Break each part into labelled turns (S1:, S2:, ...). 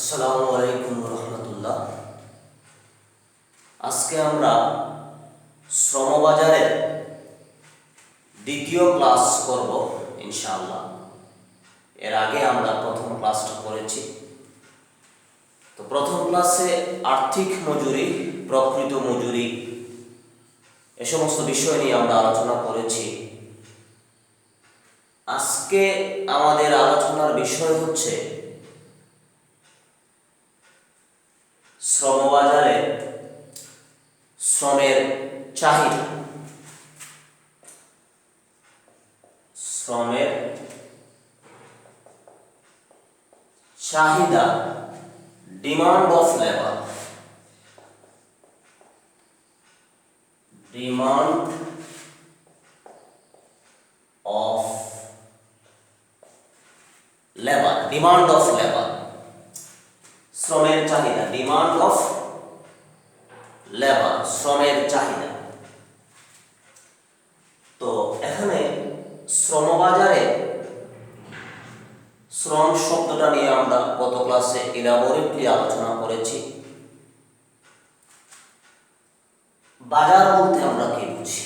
S1: আসসালামু আলাইকুম রহমতুল্লাহ। আজকে আমরা শ্রমবাজারের দ্বিতীয় ক্লাস করব ইনশাআল্লাহ। এর আগে আমরা প্রথম ক্লাসটা করেছি। তো প্রথম ক্লাসে আর্থিক মজুরি, প্রকৃত মজুরি এ সমস্ত বিষয় নিয়ে আমরা আলোচনা করেছি। আজকে আমাদের আলোচনার বিষয় হচ্ছে শ্রমবাজারে শ্রমের চাহিদা। শ্রমের চাহিদা, demand of labour. Demand of labour, demand of labour, শ্রমের চাহিদা, ডিমান্ড অফ লেবার, শ্রমের চাহিদা। তো এখানে শ্রমবাজারে শ্রম শব্দটা নিয়ে আমরা গত ক্লাসে ইলাবোরেটলি আলোচনা করেছি। বাজার বলতে আমরা কি বুঝি?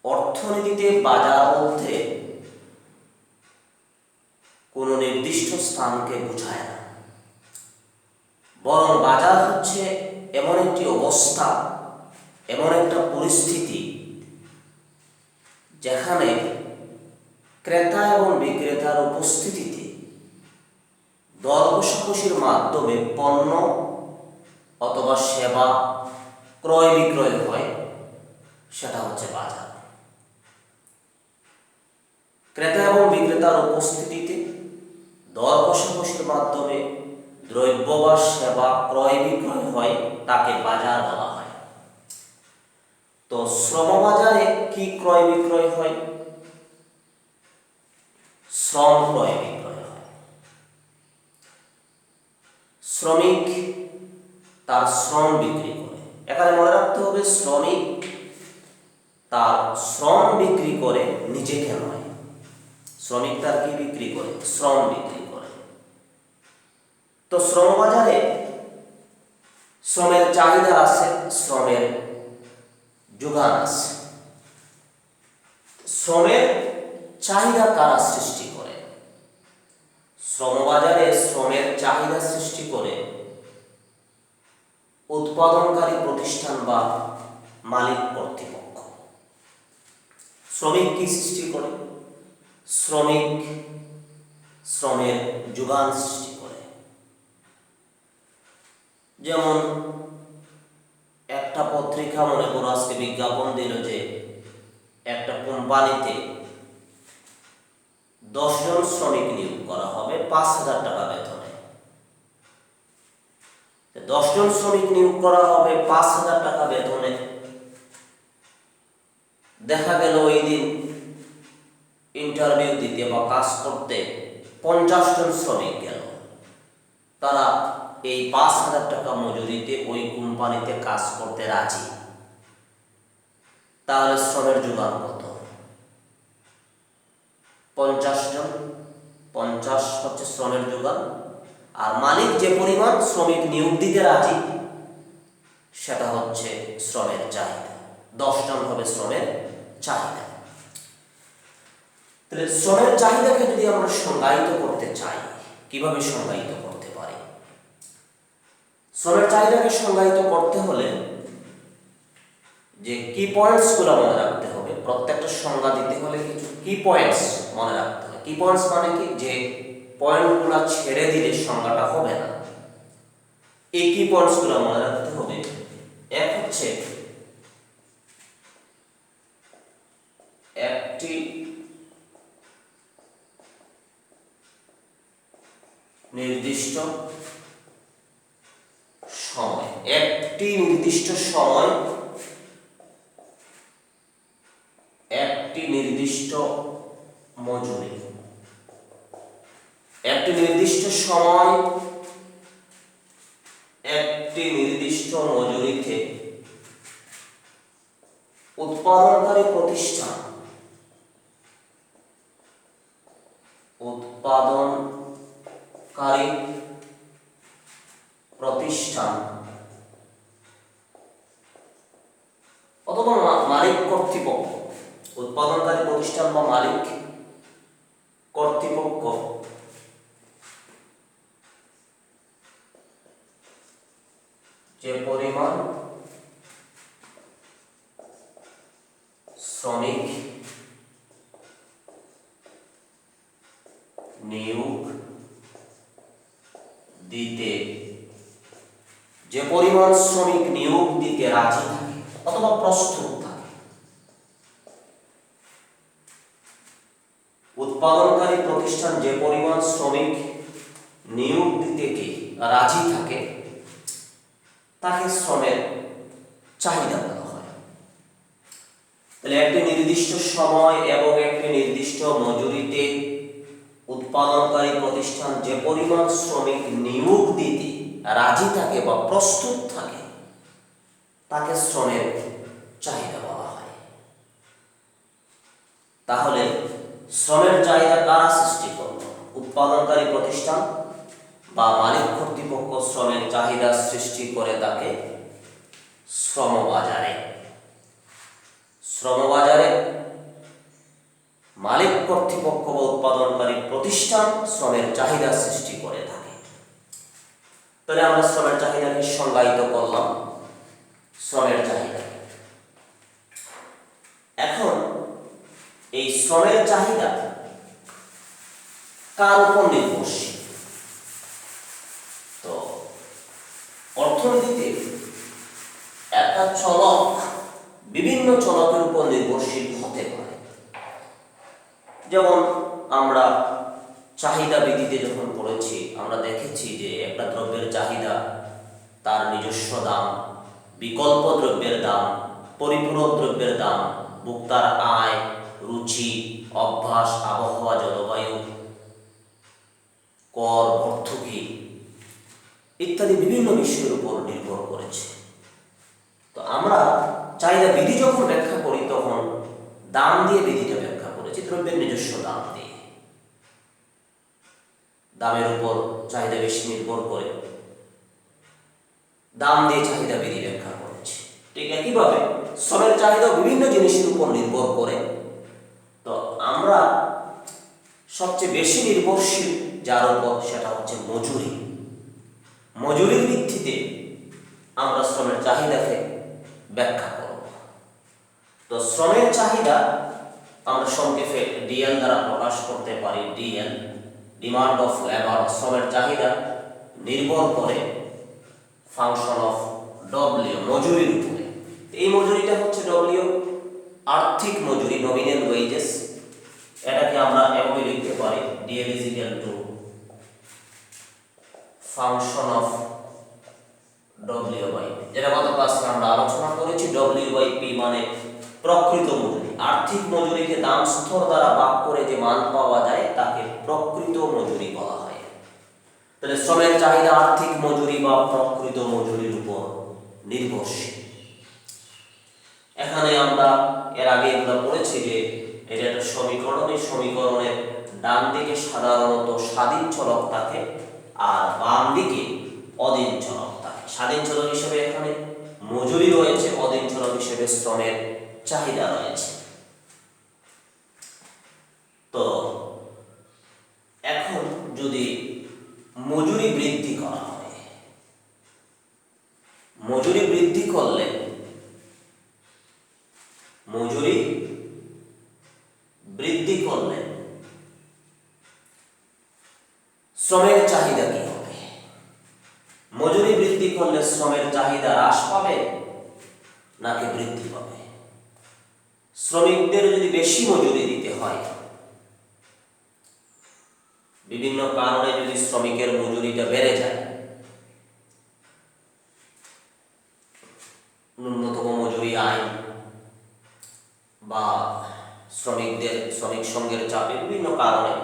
S1: অর্থনীতিতে বাজার বলতে কোনো নির্দিষ্ট স্থানকে বোঝায় না, বরং বাজার হচ্ছে এমন একটি অবস্থা, এমন একটা পরিস্থিতি যেখানে ক্রেতা এবং বিক্রেতার উপস্থিতিতে দর কষাকষির মাধ্যমে পণ্য অথবা সেবা ক্রয় বিক্রয় হয়, সেটা হচ্ছে বাজার। ক্রেতা এবং বিক্রেতার উপস্থিতিতে দর কষাকষির মাধ্যমে দ্রব্য বা সেবা ক্রয় বিক্রয় হয়, তাকে বাজার বলা হয়। তো শ্রমবাজারে কি ক্রয় বিক্রয় হয়? শ্রম ক্রয় বিক্রয় হয়। শ্রমিক তার শ্রম বিক্রি করে। এখানে মনে রাখতে হবে, শ্রমিক তার শ্রম বিক্রি করে, নিজেকে নয়। শ্রমিক তার কি বিক্রি করে? শ্রম বিক্রি করে। তো শ্রমবাজারে শ্রমের চাহিদা আছে, শ্রমের যোগান আছে। শ্রমের চাহিদা কারা সৃষ্টি করে? শ্রমবাজারে শ্রমের চাহিদা সৃষ্টি করে উৎপাদনকারী প্রতিষ্ঠান বা মালিক কর্তৃপক্ষ। শ্রমিক কি সৃষ্টি করে? শ্রমিক শ্রমের যোগান সৃষ্টি করে। যেমন একটা পত্রিকা মনে করো আজকে বিজ্ঞাপন দিল যে একটা কোম্পানিতে 10 জন শ্রমিক নিয়োগ করা হবে 5,000 টাকা বেতনে। 10 জন শ্রমিক নিয়োগ করা হবে 5,000 টাকা বেতনে। দেখা গেল ওই দিন ইন্টারভিউ দিতে বা কাজ করতে 50 জন শ্রমিক গেল। তারা এই 5,000 টাকা মজুরিতে ওই কোম্পানিতে কাজ করতে রাজি। তাহলে শ্রমের যোগান কত? 50 জন, 50 হচ্ছে শ্রমের যোগান। আর মালিক যে পরিমাণ শ্রমিক নিয়োগ দিতে রাজি, সেটা হচ্ছে শ্রমের চাহিদা। 10 জন হবে শ্রমের চাহিদা। তাহলে শ্রমের চাহিদাকে যদি আমরা সংজ্ঞায়িত করতে চাই, কিভাবে সংজ্ঞায়িত করতে পারি? শ্রমের চাহিদাকে সংজ্ঞায়িত করতে হলে যে কি পয়েন্টস গুলো মনে রাখতে হবে, প্রত্যেকটা সংজ্ঞা দিতে হলে কিছু কি পয়েন্টস মনে রাখতে হবে। কি পয়েন্টস মানে কি? যে পয়েন্টগুলো ছেড়ে দিলে সংজ্ঞাটা হবে না। এই কি পয়েন্টস গুলো মনে রাখতে হবে। এক হচ্ছে একটি নির্দিষ্ট সময়, একটি নির্দিষ্ট সময়, একটি নির্দিষ্ট মজুরি। একটি নির্দিষ্ট সময়, একটি নির্দিষ্ট মজুরিতে উৎপাদনকারী প্রতিষ্ঠান উৎপাদনকারী প্রতিষ্ঠান অথবা মালিক কর্তৃপক্ষ, উৎপাদনকারী প্রতিষ্ঠান বা মালিক কর্তৃপক্ষ যে পরিমাণ শ্রমিক নিয়োগ দিতে রাজি থাকে অথবা প্রস্তুত থাকে, উৎপাদনকারী প্রতিষ্ঠান যে পরিমাণ শ্রমিক নিয়োগ দিতে রাজি থাকে তাকে শ্রমের চাহিদা বলা হয়। তাহলে একটি নির্দিষ্ট সময় এবং একটি নির্দিষ্ট মজুরিতে উৎপাদনকারী প্রতিষ্ঠান যে পরিমাণ শ্রমিক নিয়োগ দিতে রাজি থাকে বা প্রস্তুত থাকে তাকে শ্রমের চাহিদা বলা হয়। তাহলে শ্রমের চাহিদা কারা সৃষ্টি করল? উৎপাদনকারী প্রতিষ্ঠান বা মালিক কর্তৃপক্ষ শ্রমের চাহিদা সৃষ্টি করে তাকে শ্রমবাজারে মালিক কর্তৃপক্ষ বা উৎপাদনকারী প্রতিষ্ঠান শ্রমের চাহিদা সৃষ্টি করে থাকে। তাহলে আমরা শ্রমের চাহিদাকে সংজ্ঞায়িত করলাম। শ্রমের চাহিদা, এখন এই শ্রমের চাহিদা কার উপর নির্ভরশীল? তো অর্থনীতিতে একটা চলক বিভিন্ন চলকের উপর নির্ভরশীল হতে পারে। যেমন আমরা চাহিদা বিধিতে যখন পড়েছি আমরা দেখেছি যে একটা দ্রব্যের চাহিদা, তার নিজস্ব দাম, বিকল্প দ্রব্যের দাম, পরিপূরক দ্রব্যের দাম, ভোক্তার আয়, রুচি, অভ্যাস, আবহাওয়া, জলবায়ু, কর, ভর্তুকি ইত্যাদি বিভিন্ন বিষয়ের উপর নির্ভর করেছে। তো আমরা চাহিদা বিধি যখন ব্যাখ্যা করি তখন দাম দিয়ে বিধিটা ব্যাখ্যা করেছি, দ্রব্যের নিজস্ব দাম দিয়ে। দামের উপর চাহিদা বেশি নির্ভর করে দাম দিয়ে চাহিদা বিধি ব্যাখ্যা করেছি। ঠিক একইভাবে শ্রমের চাহিদা বিভিন্ন জিনিসের উপর নির্ভর করে। তো আমরা সবচেয়ে বেশি নির্ভরশীল যার উপর সেটা হচ্ছে মজুরি। মজুরির ভিত্তিতে আমরা শ্রমের চাহিদাকে ব্যাখ্যা করব। তো শ্রমের চাহিদা আমরা সংক্ষেপে ডিএল দ্বারা প্রকাশ করতে পারি। DL, demand of labour. শ্রমের চাহিদা নির্ভর করে ফাংশন অফ ডব্লিউ, মজুরির উপরে। এই মজুরিটা হচ্ছে ডব্লিউ, আর্থিক মজুরি, নমিনাল ওয়েজেস। এটাকে আমরা এভাবে লিখতে পারি, DL is equal to function of W by, যেটা গত ক্লাসে আমরা আলোচনা করেছি। ডব্লিউ বাই পি মানে প্রকৃত মজুরি। আর্থিক মজুরিকে দাম স্তর দ্বারা ভাগ করে যে মান পাওয়া যায় তাকে প্রকৃত মজুরি বলা হয়। তাহলে শ্রমের চাহিদা আর্থিক মজুরি বা প্রকৃত মজুরির উপর নির্ভরশীল। এখানে আমরা এর আগে এগুলো পড়েছি যে এটা একটা সমীকরণ। এই সমীকরণের ডান দিকে সাধারণত স্বাধীন চলক থাকে আর বাম দিকে অধীন চলক থাকে। স্বাধীন চলক হিসেবে এখানে মজুরি রয়েছে, অধীন চলক হিসেবে শ্রমের চাহিদা রয়েছে। তো এখন যদি মজুরি বৃদ্ধি করা হয়, মজুরি বৃদ্ধি করলে শ্রমের চাহিদা কি হবে? মজুরি বৃদ্ধি করলে শ্রমের চাহিদা হ্রাস পাবে নাকি বৃদ্ধি পাবে? শ্রমিকদের যদি বেশি মজুরি দিতে হয়, বিভিন্ন কারণে যদি শ্রমিকের মজুরিটা বেড়ে যায়, ন্যূনতম মজুরি আইন বা শ্রমিক সংঘের চাপে বিভিন্ন কারণে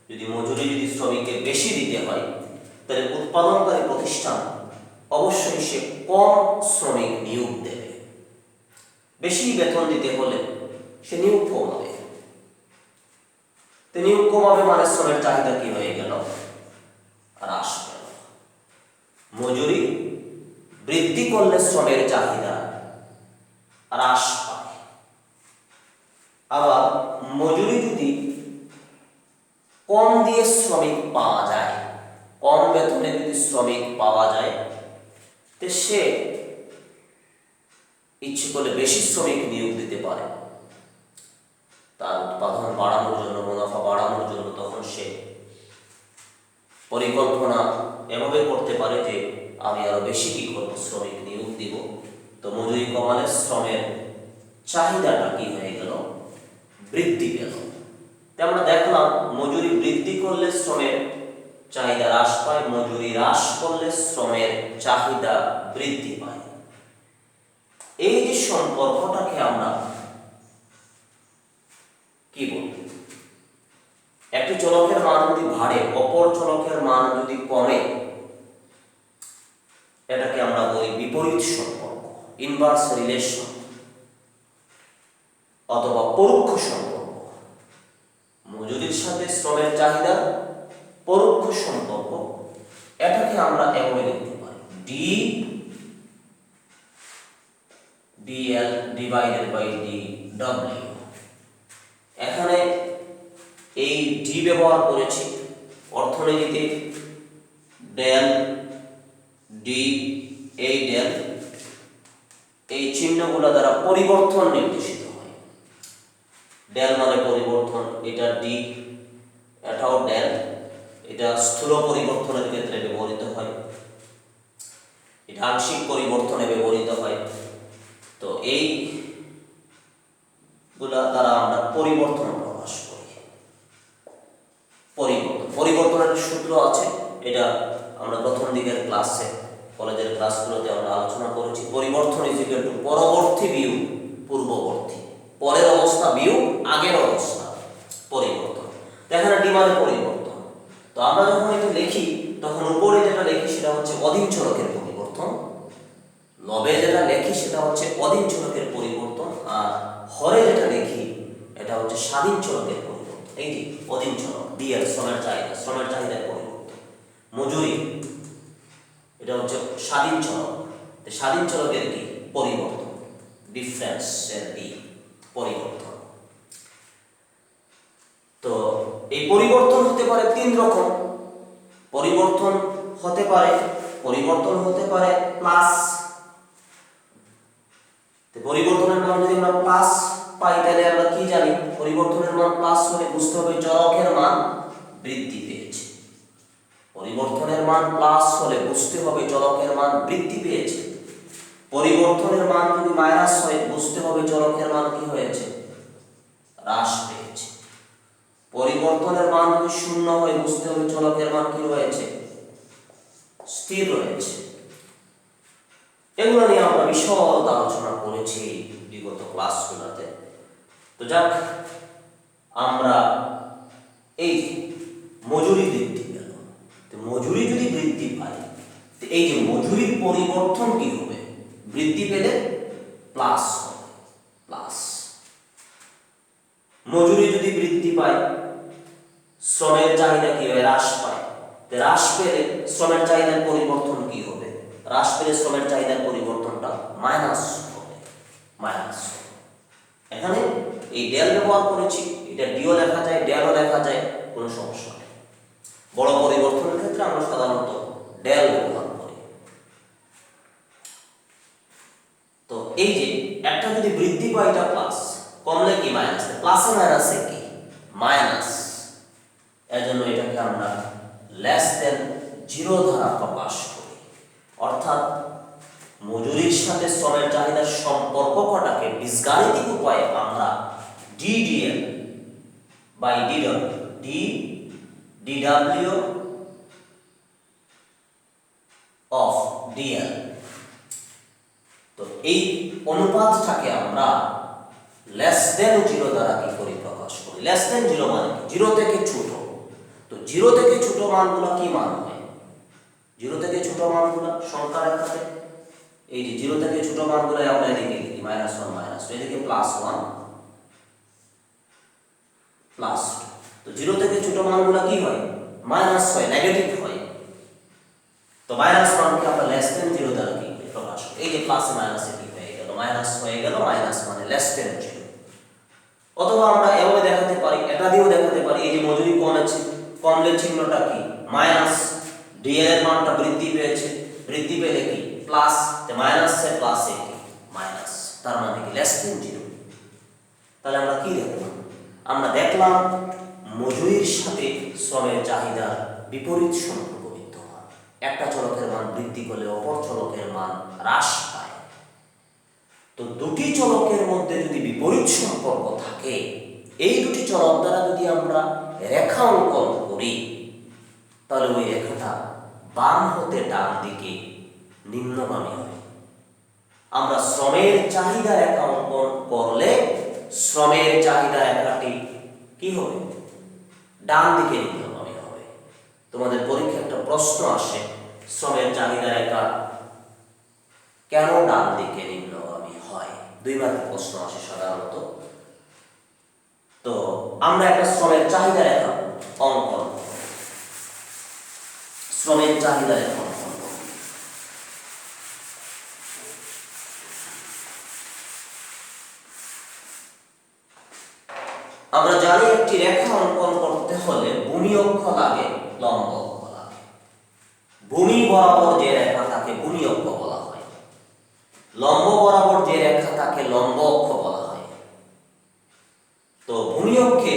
S1: যদি শ্রমিকের বেশি দিতে হয়, তাহলে উৎপাদনকারী প্রতিষ্ঠান অবশ্যই সে কম শ্রমিক নিয়োগ দেবে। বেশি বেতন দিতে হলে সে নিয়োগ কমাবে। তো নিয়োগ কমাবে মানে শ্রমের চাহিদা কি হয়ে গেল? হ্রাস পেল। মজুরি বৃদ্ধি করলে শ্রমের চাহিদা হ্রাস পায়। আবার মজুরি যদি কম দিয়ে শ্রমিক পাওয়া যায়, কম বেতনে যদি শ্রমিক পাওয়া যায়, তো সে ইচ্ছে করলে বেশি শ্রমিক নিয়োগ দিতে পারে তার উৎপাদন বাড়ানোর জন্য, মুনাফা বাড়ানোর জন্য। তখন সে পরিকল্পনা এভাবে করতে পারে যে আমি আরো বেশি কি করবো, শ্রমিক নিয়োগ দিব। তো মজুরি কমালে শ্রমের চাহিদাটা কি হয়ে গেল, বৃদ্ধি পেল। আমরা দেখলাম মজুরি বৃদ্ধি করলে শ্রমের চাহিদা হ্রাস পায়, মজুরি হ্রাস করলে শ্রমের চাহিদা বৃদ্ধি পায়। এই যে সম্পর্কটাকে আমরা কি বলবো, একটি চলকের মান যদি বাড়ে অপর চলকের মান যদি কমে, এটাকে আমরা বলি বিপরীত সম্পর্ক, ইনভার্স রিলেশন অথবা পরোক্ষ সম্পর্ক। মজুরির সাথে শ্রমের চাহিদা পরোক্ষ সম্পর্ক, এটাকে আমরা এভাবে লিখতে পারি D DL divided by D W. এখানে এই ডি ব্যবহার করেছি অর্থনীতিতে, ডেল ডি, এই ডেল, এই চিহ্নগুলো দ্বারা পরিবর্তন নির্দেশিত হয়। ডেল মানে পরিবর্তন, এটা ডি, এটাও ডেল, এটা স্থূল পরিবর্তনের ক্ষেত্রে ব্যবহৃত হয়, এটা আংশিক পরিবর্তনে ব্যবহৃত হয়। তো এই গুলা দ্বারা আমরা পরিবর্তন প্রকাশ করি। পরিবর্তনের সূত্র আছে, এটা আমরা প্রথম দিকের ক্লাসে, কলেজের ক্লাসগুলোতে আমরা আলোচনা করেছি। পরিবর্তন ইজ ইকুয়াল টু পরবর্তী বিয়োগ পূর্ববর্তী, পরের অবস্থা বিয়োগ আগের অবস্থা, পরিবর্তন। এখানে ডি মানে পরিবর্তন। তো আমরা যখন এটা লিখি তখন উপরে যেটা লিখি সেটা হচ্ছে অধীন চলকের পরিবর্তন, লবে যেটা লিখি সেটা হচ্ছে অধীন চলকের পরিবর্তন, আর হরে যেটা লিখি এটা হচ্ছে স্বাধীন চলকের পরিবর্তন। এই যে অধীন চলক ডিএল, শ্রমের চাহিদা, শ্রমের চাহিদার পরিবর্তন। মজুরি এটা হচ্ছে স্বাধীন চলক, স্বাধীন চলকের কি পরিবর্তন, ডিফারেন্স এর ডি পরিবর্তন। তো এই পরিবর্তন হতে পারে তিন রকম। পরিবর্তন হতে পারে প্লাস, পরিবর্তনের মান যদি আমরা প্লাস পাই তাহলে আমরা কি জানি, পরিবর্তনের মান প্লাস হলে বুঝতে হবে চলকের মান বৃদ্ধি পেয়েছে। পরিবর্তনের মান প্লাস হলে বুঝতে হবে চলকের মান বৃদ্ধি পেয়েছে। পরিবর্তনের মান যদি মাইনাস হয় বুঝতে হবে চলকের মান কি হয়েছে, হ্রাস পেয়েছে। পরিবর্তনের মান যদি শূন্য হয় বুঝতে হবে চলকের মান কি রয়েছে, স্থির রয়েছে। এগুলো নিয়ে আমরা বিশদ আলোচনা করেছি বিগত ক্লাসগুলোতে। তো যাক, আমরা এই মজুরি বৃদ্ধি পেল, তো মজুরি যদি বৃদ্ধি পায়, তো এই যে মজুরির পরিবর্তন কি হবে, বৃদ্ধি পেলে প্লাস হবে, প্লাস। মজুরি যদি বৃদ্ধি পায় শ্রমের চাহিদা কি হয়, হ্রাস পায়। হ্রাস পেলে শ্রমের চাহিদার পরিবর্তন কি হবে, হ্রাস পেলে শ্রমের চাহিদার পরিবর্তনটা মাইনাস হবে, মাইনাস। এখানে এই ডেল ব্যবহার করেছি, এটা ডিও লেখা যায়, ডেলও লেখা যায়, কোনো সমস্যা নেই। বড় পরিবর্তনের ক্ষেত্রে আমরা সাধারণত ডেল ব্যবহার করি। তো এই যে একটা যদি বৃদ্ধি পায় এটা প্লাস, কমলে কি মাইনাস, প্লাসে মাইনাসে কি মাইনাস। এজন্য এটাকে আমরা লেস দেন জিরো দ্বারা প্রকাশ করি। অর্থাৎ মজুরির সাথে শ্রমের চাহিদার সম্পর্কটাকে বীজগাণিতিক উপায়ে আমরা DDL by DW of DL, তো এই অনুপাতটাকে আমরা লেস দেন জিরো দ্বারা কি করি, প্রকাশ করি। লেস দেন জিরো মানে জিরো থেকে ছোট। তো জিরো থেকে ছোট মানগুলো কি মান হয়, জিরো থেকে ছোট মানগুলো সংখ্যা রেখাতে, এই যে জিরো থেকে ছোট মানগুলো আমরা এদিকে লিখি -1 -2, এদিকে +1 +2। তো জিরো থেকে ছোট মানগুলো কি হয়, মাইনাস হয়, নেগেটিভ হয়। তো মাইনাস মানকে আমরা লেস দেন 0 দ্বারা কি প্রকাশ করি, এই যে প্লাসে মাইনাসে কি হয়ে গেল, মাইনাস হয়ে গেল, মাইনাস মানে লেস দেন 0। অথবা আমরা এভাবে দেখাতে পারি, এটা দিয়েও দেখাতে পারি, এই যে মজুরি কমেছে, কমলে চিহ্নটা কি মাইনাস, ডিএল এর মানটা বৃদ্ধি পেয়েছে, বৃদ্ধি পেলে কি প্লাস, মাইনাস এ প্লাসে কি মাইনাস, তার মানে কি লেস দেন 0। তাহলে আমরা কি দেখলাম, আমরা দেখলাম মজুরির সাথে শ্রমের চাহিদার বিপরীত সম্পর্ক বিদ্যমান। একটা চলকের মান বৃদ্ধি করলে অপর চলকের মান হ্রাস পায়। তো দুটি চলকের মধ্যে যদি বিপরীত সম্পর্ক থাকে, এই দুটি চলক দ্বারা যদি আমরা রেখা অঙ্কন করি, তাহলে ওই রেখাটা বাম হতে ডান দিকে নিম্নগামী হবে। আমরা শ্রমের চাহিদা রেখা অঙ্কন করলে শ্রমের চাহিদা রেখাটি কি হবে, ডান দিকে নিম্নগামী হবে। তোমাদের পরীক্ষায় একটা প্রশ্ন আসে, শ্রমের চাহিদা রেখা কেন ডান দিকে নিম্নগামী হয়, 2 মার্কের প্রশ্ন আসে সাধারণত। তো আমরা একটা শ্রমের চাহিদা রেখা অঙ্কন, শ্রমের চাহিদা রেখা অঙ্কন করব। আমরা জানি একটি রেখা অঙ্কন করতে হলে ভূমি অক্ষ লাগে, লম্ব অক্ষ লাগে। ভূমি বরাবর যে রেখা তাকে ভূমি অক্ষ বলা হয়, লম্ব বরাবর যে রেখা তাকে লম্ব অক্ষ বলা হয়। তো ভূমি অক্ষে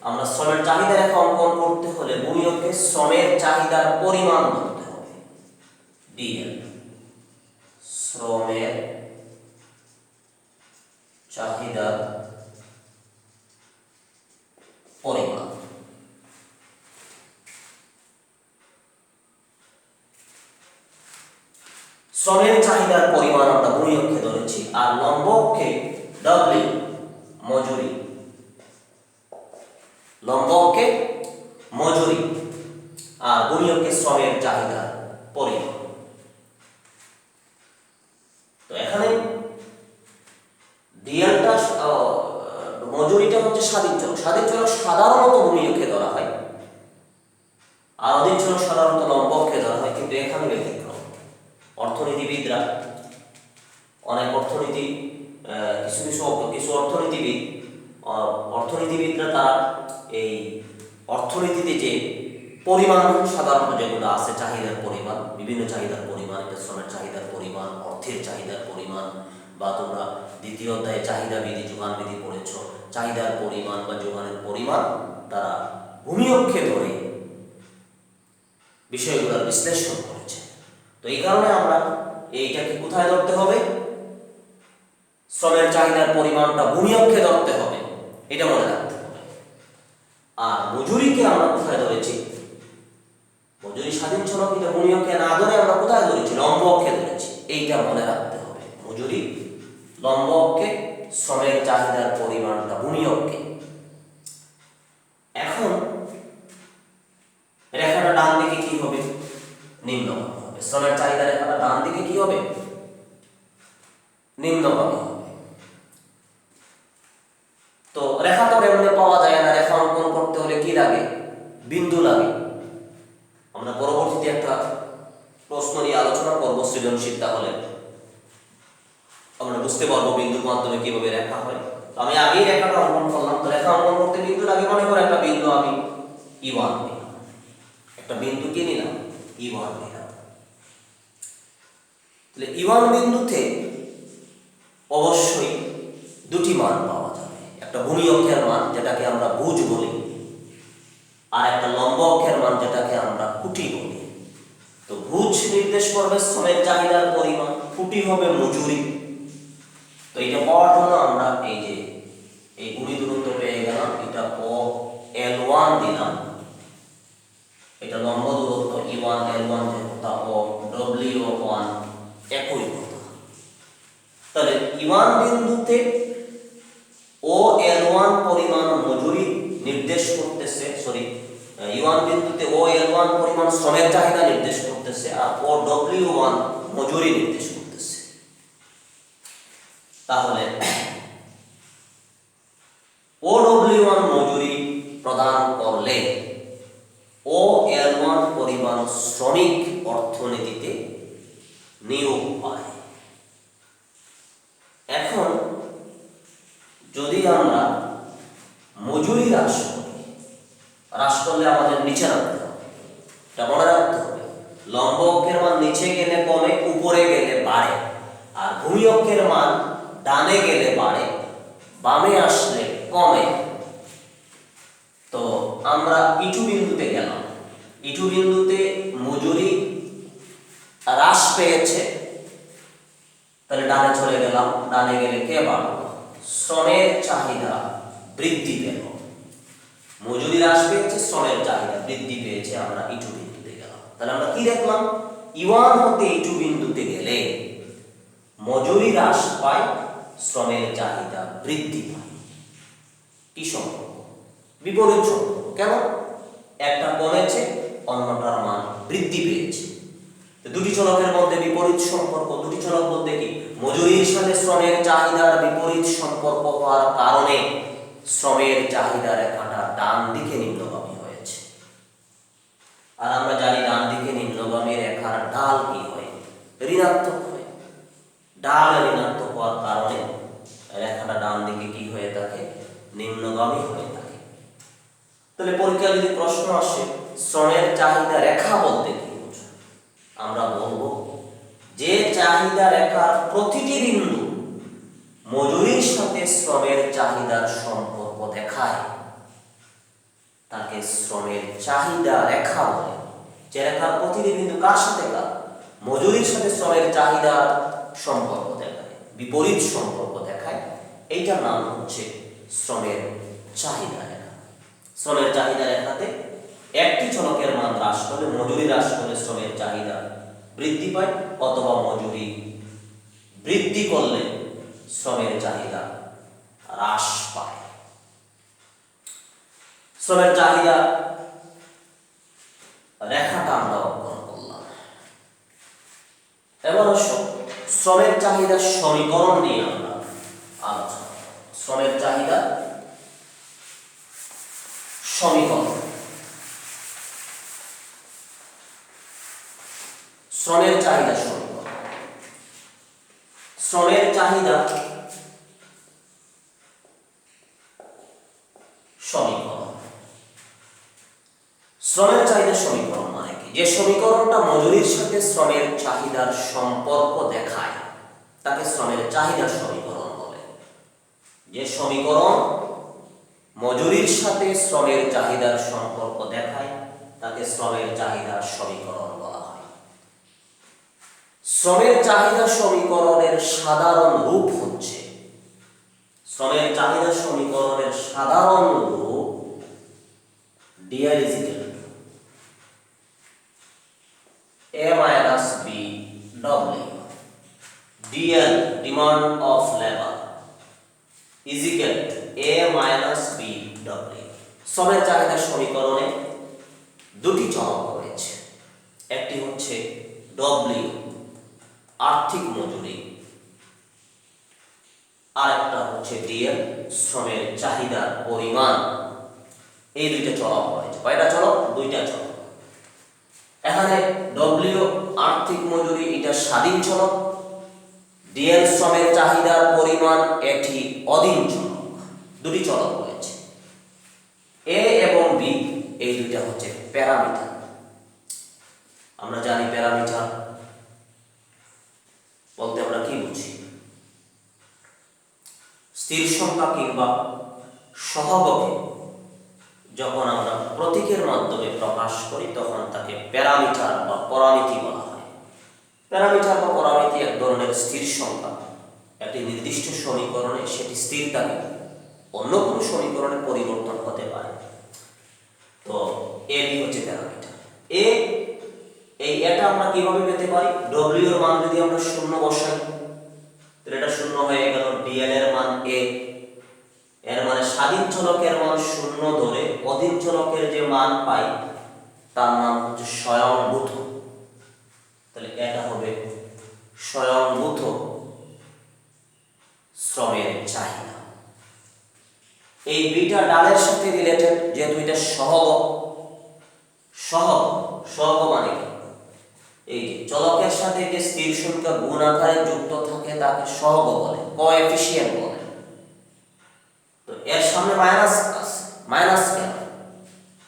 S1: আমরা শ্রমের চাহিদা রেখা অঙ্কন করতে হলে ভূমি অক্ষে শ্রমের চাহিদার পরিমাণ ধরতে হবে, ডিএল, শ্রমের চাহিদার পরিমাণ। শ্রমের চাহিদার পরিমাণ আমরা ভূমি অক্ষে ধরেছি, আর লম্ব অক্ষে ডব্লিউ মজুরি, লম্ব অক্ষে মজুরি, আর ভূমি অক্ষে শ্রমের চাহিদার পরিমাণ। তো এখানে ডিএলটা মজুরিটা হচ্ছে স্বাধীন চলক, স্বাধীন চলক সাধারণত ভূমি অক্ষে ধরা হয়, আর অধীন চলক সাধারণত লম্ব অক্ষে ধরা হয়। কিন্তু এখানে ব্যতিক্রম, অর্থনীতিবিদরা, অনেক অর্থনীতি কিছু অর্থনীতিবিদরা তারা এই অর্থনীতিতে যে পরিমাণ সাধারণত যেগুলো আছে, চাহিদার পরিমাণ, বিভিন্ন চাহিদার পরিমাণ, এটা শ্রমের চাহিদার পরিমাণ, অর্থের চাহিদার পরিমাণ, বা তোমরা দ্বিতীয় অধ্যায়ে চাহিদা বিধি, যোগান বিধি পড়েছ, চাহিদার পরিমাণ বা যোগানের পরিমাণ তারা ভূমি অক্ষে ধরে বিষয়গুলোর বিশ্লেষণ করেছে। তো এই কারণে আমরা এইটাকে কোথায় ধরতে হবে, শ্রমের চাহিদার পরিমাণটা ভূমি অক্ষে ধরতে হবে, এটা মনে রাখতে হবে। আর মজুরিকে আমরা কোথায় ধরেছি, মজুরি স্বাধীন চলক, এটা ভূমি অক্ষে না ধরে আমরা কোথায় ধরেছি, লম্ব অক্ষে ধরেছি, এইটা মনে রাখতে হবে। মজুরি লম্ব অক্ষে, শ্রমের চাহিদার পরিমাণটা ভূমি অক্ষে। এখন রেখাটা ডান দিকে কি হবে, নিম্নগামী হবে। শ্রমের চাহিদা রেখাটা ডান দিকে কি হবে, নিম্নগামী হবে। তো রেখা তো এমনি পাওয়া যায় না, রেখা অঙ্কন করতে হলে কি লাগে, বিন্দু লাগে। আমরা পরবর্তীতে একটা প্রশ্ন নিয়ে আলোচনা করব সৃজনশীল, তাহলে আমরা বুঝতে পারবো বিন্দুর মাধ্যমে কিভাবে রেখা হয়। তো আমি আগেই রেখাটা অঙ্কন করলাম, তো রেখা অঙ্কন করতে বিন্দু লাগে। মনে করে একটা বিন্দু আমি E1 নিলাম, একটা বিন্দু কি নিলাম, E1 নিলাম। তাহলে E1 বিন্দুতে অবশ্যই দুটি মান পাওয়া যাবে, একটা ভূমি অক্ষের মান যেটাকে আমরা ভুজ বলি, আর একটা লম্ব অক্ষের মান যেটাকে আমরা খুঁটি বলি। তো ভুজ নির্দেশ করবে শ্রমের চাহিদার পরিমাণ, খুঁটি হবে মজুরি। তো এটা পাওয়ার জন্য আমরা এই যে এই ভূমি দূরত্ব পেয়ে গেলাম, এটা L1 দিলাম, এটা লম্ব দূরত্ব E1 L1 যে কথা, W1 একই কথা। তাহলে E1 বিন্দুতে OL1 পরিমাণ মজুরি নির্দেশ করতেছে, E1 বিন্দুতে OL1 পরিমাণ শ্রমের চাহিদা নির্দেশ করতেছে, আর OW1 মজুরি নির্দেশ করতেছে। তাহলে OW1 মজুরি প্রদান করলে OL1 পরিমাণ শ্রমিক অর্থনীতিতে নিয়োগ পায়। এখন যদি আমরা মজুরি হ্রাস করলে আমাদের নিচে নামতে হবে, এটা মনে রাখতে হবে। লম্ব অক্ষের মান নিচে গেলে কমে, উপরে গেলে বাড়ে, আর ভূমি অক্ষের মান ডানে গেলে বাড়ে, বামে আসলে কমে। তো আমরা ইটু বিন্দুতে গেলাম, ইটু বিন্দুতে মজুরি হ্রাস পেয়েছে, তাহলে ডানে চলে গেলাম, ডানে গেলে কে বাড়লো? শ্রমের চাহিদা বৃদ্ধি পেল। মজুরি হ্রাস পেয়েছে, শ্রমের চাহিদা বৃদ্ধি পেয়েছে, আমরা ইটু বিন্দুতে গেলাম। তাহলে আমরা কি দেখলাম? E1 হতে ইটু বিন্দুতে গেলে মজুরি হ্রাস পায়, শ্রমের চাহিদা বৃদ্ধি পায়। কি সম্পর্ক? বিপরীত সম্পর্ক। কেন? একটা কমেছে, অন্যটার মান বৃদ্ধি পেয়েছে। দুটি চলকের মধ্যে বিপরীত সম্পর্ক। দুটি চলক বলতে কি? মজুরির সাথে শ্রমের চাহিদার বিপরীত সম্পর্ক হওয়ার কারণে শ্রমের চাহিদা রেখাটা ডান দিকে নিম্নগামী হয়েছে। আর আমরা জানি ডান দিকে নিম্নগামী রেখার ঢাল কি হয়? ঋণাত্মক হয়। ঢাল ঋণাত্মক হওয়ার কারণে রেখাটা ডান দিকে কি হয়ে থাকে? নিম্নগামী হয়ে থাকে। তাহলে পরীক্ষায় যদি প্রশ্ন আসে শ্রমের চাহিদা রেখা বলতে কি বোঝায়, আমরা বলবো যে চাহিদা রেখার প্রতিটি বিন্দু মজুরির সাথে শ্রমের চাহিদার সম্পর্ক দেখায়, তাকে শ্রমের চাহিদা রেখা বলে। যে রেখার প্রতিটি বিন্দু কার সাথে? কার? মজুরির সাথে শ্রমের চাহিদার সম্পর্ক দেখায়, বিপরীত সম্পর্ক দেখায়। এইটার নাম হচ্ছে শ্রমের চাহিদা রেখা। শ্রমের চাহিদা রেখাতে একটি চলকের মান হ্রাস করলে, মজুরি হ্রাস করলে শ্রমের চাহিদা বৃদ্ধি পায়, অথবা মজুরি বৃদ্ধি করলে শ্রমের চাহিদা হ্রাস পায়। শ্রমের চাহিদা রেখাটা আমরা অঙ্কন করলাম। এবার শ্রমের চাহিদা সমীকরণ নিয়ে আমরা আলোচনা। শ্রমের চাহিদা সমীকরণ। শ্রমের চাহিদা সমীকরণ। শ্রমের চাহিদা সমীকরণ। শ্রমের চাহিদা সমীকরণ মানে কি? যে সমীকরণটা মজুরির সাথে শ্রমের চাহিদার সম্পর্ক দেখায় তাকে শ্রমের চাহিদা সমীকরণ বলে। যে সমীকরণ মজুরির সাথে শ্রমের চাহিদার সম্পর্ক দেখায় তাকে শ্রমের চাহিদা সমীকরণ বলা হয়। শ্রমের চাহিদা সমীকরণের সাধারণ রূপ হচ্ছে, শ্রমের চাহিদা সমীকরণের সাধারণ রূপ DL is equal to A minus B W. DL, demand of labor, is equal to A minus B W. শ্রমের চাহিদা সমীকরণে দুটি চলক রয়েছে। একটি হচ্ছে W, আর্থিক মজুরি, আর একটা হচ্ছে DL, শ্রমের চাহিদার পরিমাণ। এই দুইটা চলক রয়েছে। কয়টা চলক? দুইটা চলক। এখানে W আর্থিক মজুরি, এটা স্বাধীন চলক। DL শ্রমের চাহিদার পরিমাণ, এটি অধীন চলক। দুটি চলক রয়েছে। A এবং B এই দুইটা হচ্ছে প্যারামিটার। আমরা জানি প্যারামিটার বলতে আমরা কি বুঝি? স্থির সংখ্যা কিংবা সহগকে যখন আমরা প্রতীকের মাধ্যমে প্রকাশ করি তখন তাকে প্যারামিটার বা পরামিতি বলা হয়। প্যারামিটার বা পরামিতি এক ধরনের স্থির সংখ্যা। একটি নির্দিষ্ট সমীকরণে সেটি স্থির থাকে, অন্য কোনো সমীকরণে পরিবর্তন হতে পারে। তো এ বি হচ্ছে প্যারামিটার। এটা আমরা কিভাবে পেতে পারি? W এর মান যদি আমরা 0 বসাই তাহলে এটা 0 হয়ে গেল। DL এর মান A, এর মানে স্বাধীন চলকের মান 0 ধরে অধীন চলকের যে মান পাই তার নাম হচ্ছে স্বয়ংভূত। তাহলে এটা হবে স্বয়ংভূত শ্রমের চাহিদা। এই বিটা ডালের সাথে রিলেটেড, যেহেতু এটা সহগ সহগ মানে কি? এই যে চলকের সাথে যে স্থির সংখ্যা গুণ আকারে যুক্ত থাকে তাকে সহগ বলে, কোএফিসিয়েন্ট বলে। তো এর সামনে মাইনাস আছে, মাইনাস কেন?